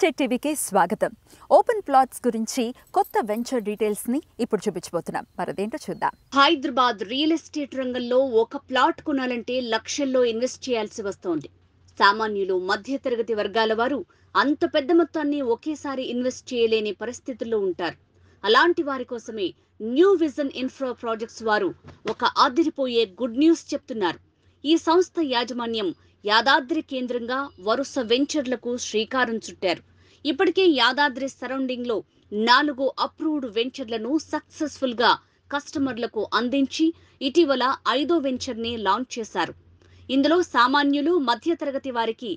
Estate టీవీకి స్వాగతం. Open plots గురించి కొత్త వెంచర్ డీటెయిల్స్ ని ఇప్పుడు చూపించబోతున్నాం. మరదేంటో చూద్దాం. హైదరాబాద్ రియల్ ఎస్టేట్ రంగంలో ఒక ప్లాట్ కొనాలంటే లక్షల్లో ఇన్వెస్ట్ చేయాల్సి వస్తోంది. సామాన్యులు, మధ్యతరగతి వర్గాల వారు అంత పెద్ద మొత్తాన్ని ఒకేసారి ఇన్వెస్ట్ చేయలేని పరిస్థితుల్లో ఉంటారు. అలాంటి వారి కోసమే న్యూ విజన్ ఇన్ఫ్రా ప్రాజెక్ట్స్ వారు ఒక అదిరిపోయే గుడ్ న్యూస్ చెప్తున్నారు. ఈ సంస్థ యాజమాన్యం యాదాద్రి కేంద్రంగా వరుస వెంచర్లకు శ్రీకారం చుట్టారు. ఇప్పటికే యాదాద్రి సరౌండింగ్ లో 4 అప్రూవ్డ్ వెంచర్లను సక్సెస్ఫుల్ గా కస్టమర్లకు అందించి ఇటీవల 5వ వెంచర్ ని లాంచ్ చేశారు. ఇందులో సామాన్యులు, మధ్యతరగతి వారికి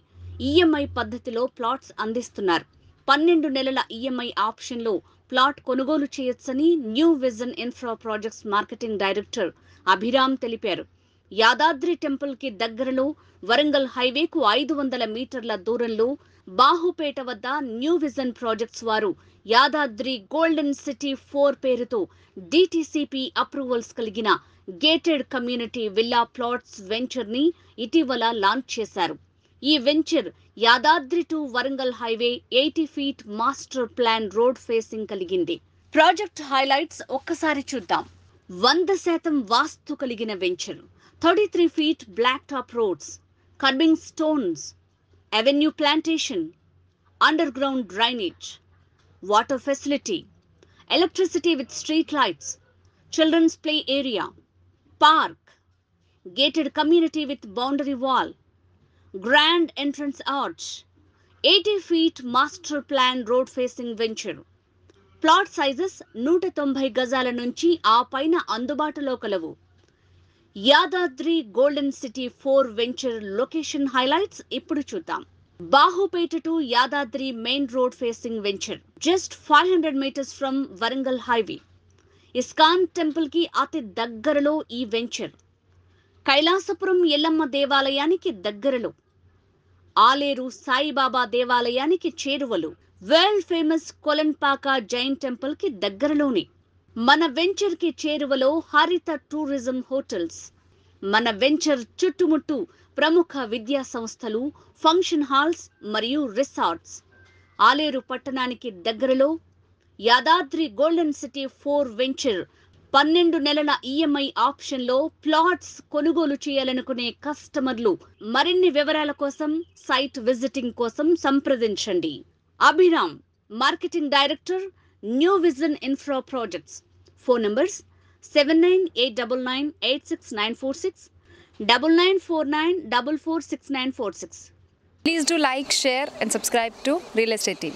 ఈఎంఐ పద్ధతిలో ప్లాట్స్ అందిస్తున్నారు. 12 నెలల ఈఎంఐ ఆప్షన్ లో ప్లాట్ కొనుగోలు చేయొచ్చని new vision infra projects marketing director Abhiram తెలిపారు. యాదాద్రి టెంపుల్ కి దగ్గరలో వరంగల్ హైవేకు 500 మీటర్ల దూరంలో బాహుపేట వద్ద న్యూ విజన్ ప్రాజెక్ట్స్ వారు యాదాద్రి గోల్డెన్ సిటీ 4 పేరుతో డిటిసిపి అప్రూవల్స్ కలిగిన gated community villa plots venture ని ఇటీవల లాంచ్ చేశారు. ఈ venture Yadadri to Warangal highway 80 feet master plan road facing కలిగింది. ప్రాజెక్ట్ హైలైట్స్ ఒక్కసారి చూద్దాం. 100% వాస్తు కలిగిన venture, 33 feet blacktop roads, curbing stones, avenue plantation, underground drainage, water facility, electricity with street lights, children's play area, park, gated community with boundary wall, grand entrance arch, 80 feet master plan road facing venture. Plot sizes 190 గజాల నుంచి ఆ పైన అందుబాటులో కలవు. Yadadri golden city 4 venture location highlights ఇప్పుడు చూద్దాం. Bahupeta to Yadadri main road facing venture, just 500 metres from Warangal highway. ISKCON temple కి అతి దగ్గరలో ఈ వెంచర్. కైలాసపురం ఎల్లమ్మ దేవాలయానికి దగ్గరలో, ఆలేరు సాయిబాబా దేవాలయానికి చేరువలో, world famous Kolanpaka Jain temple కి దగ్గరలోనే. మన వెంచర్ కి చేరువలో హరిత టూరిజం హోటల్స్. మన వెంచర్ చుట్టుముట్టు ప్రముఖ విద్యా సంస్థలు, ఫంక్షన్ హాల్స్ మరియు రిసార్ట్స్. ఆలేరు పట్టణానికి దగ్గరలో యాదాద్రి గోల్డెన్ సిటీ 4 వెంచర్ 12 నెలల ఈఎంఐ ఆప్షన్ లో ప్లాట్స్ కొనుగోలు చేయాలనుకునే కస్టమర్లు మరిన్ని వివరాల కోసం సైట్ విజిటింగ్ కోసం సంప్రదించండి. Abhiram, marketing director, new vision infra projects. Phone numbers 7989986946, 9949446946. Please do like, share and subscribe to Real Estate TV.